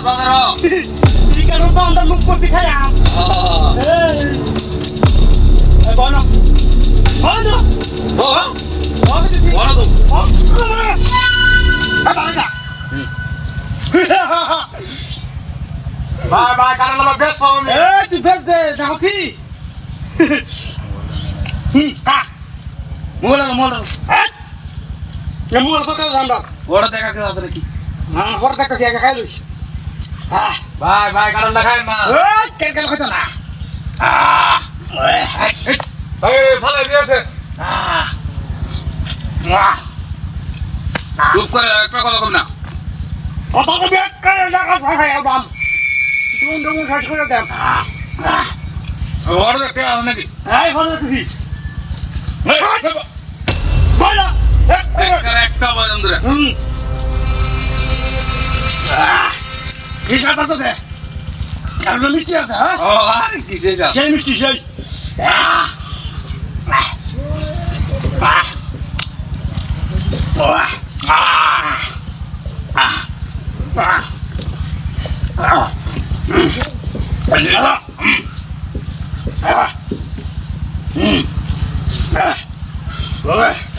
কি কেন তো আমরা মুখ করতে খাই বলো বলো ভাই ভাই কারণ আমার বেশ পাবো আমি তুই বেশ দে দেখো কি মোবাইল মোবাইল তো কেন জানবা ওরা দেখা কেউ আছে নাকি বড় দেখা কি খাই লইস ভাই ভাই কারণ দেখাই না কেন কেন খাইতো না ভাই ভালো দিয়েছে চুপ করে একটা কথা কম না কত কবি করে দেখা খাই আবাম তুমি তুমি খাস করে দেন ওরা দেখা আছে নাকি এই বলো তুই বলো একটা বাজান ধরে কি সাথে তো দে কারণ মিষ্টি আছে হ্যাঁ ও আর কি যে যা সেই মিষ্টি সেই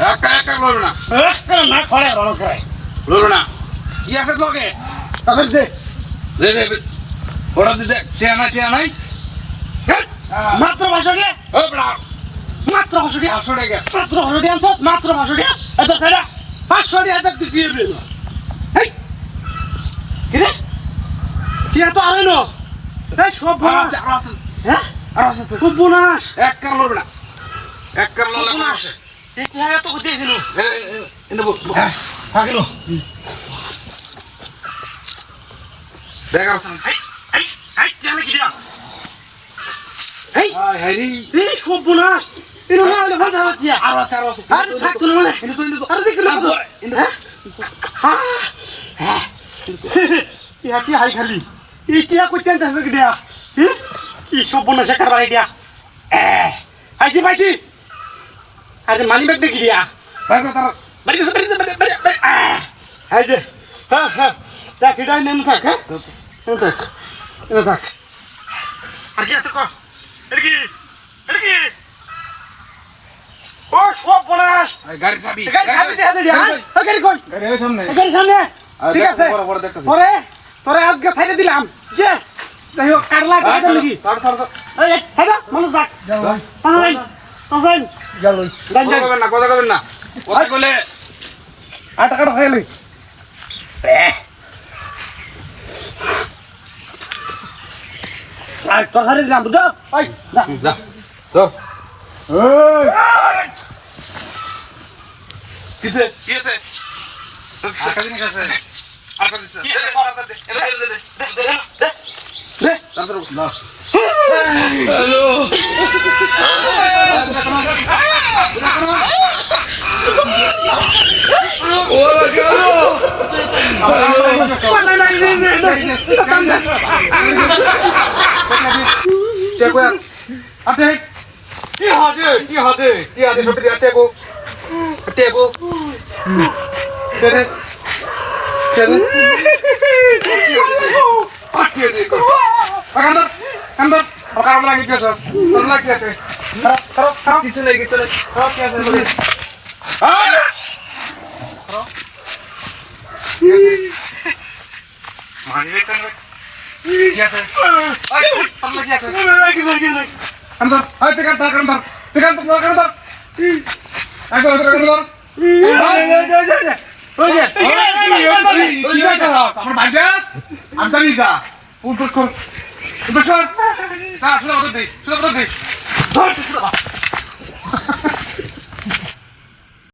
একটা একটা লড়বে না না খড়ে রণ করে লড়বে না কি আছে তোকে তাদের দে দে দে ওরা দিতে টিয়া নাই মাত্র 500 টাকা ও বড়া মাত্র 500 টাকা 500 টাকা মাত্র 500 টাকা আনছ মাত্র 500 টাকা এটা খাইরা 500 টাকা তুই দিয়ে দিল এই কিরে কি এত আরে নো এই সব বনাস হ্যাঁ সব বনাস এক কার লড়বে না এক কার লড়লে না এই টাকা তো দিয়ে দিল এনে থাকিল দেখা আছে এই এই এই টাকা কি দিয়া এই হাই হাইরি এই সব বনাস এনো না হলে ভালো দিয়া আর আছে আরে থাকতো না মানে এনে তো আরে দেখ না হ্যাঁ ইয়া কি হাই খালি ইতিয়া কইতেন দাস কি দিয়া কি সব বনাস কারবার দিয়া আইছি পাইছি আরে মানি ব্যাগ দেখি দিয়া ভাই তার বাড়ি এই যে হ্যাঁ হ্যাঁ দেখ এটা নেন থাক হ্যাঁ এনে থাক আর কি আছে কো এটা কি ও সব বনাস গাড়ি চাবি গাড়ি দেখা দে গাড়ি কই গাড়ি সামনে গাড়ি সামনে ঠিক আছে বড় দেখতেছি পরে তোরে আজকে ছাইড়ে দিলাম যে যাই হোক কাটলা কাটে নাকি এই ছাইড়া মানুষ যাক পাঁচ গেল কথা কবেন না কথা কইলে আটা কাটা হয়ে লই আর কথা রে দিলাম বুঝছো ওই যা যা তো এই কিসে কি আছে আকাদিন কাছে আকাদিন কি আছে দে তারপর না হ্যালো ওরা গেল আপনি কি হাতে ছোট দিয়ে টেকো তেরে তেরে পাঠিয়ে দে কান্দর খারাপ লাগে কি আছে ভালো লাগে আছে খারাপ কিছু নেই খারাপ কি আছে বলে মানিয়ে কেন কি আছে আই ভালো লাগে আছে কান্দর আই তে কান্দর আমার বাজাস আমি জানি যা উঠ কর যা শুধু দেই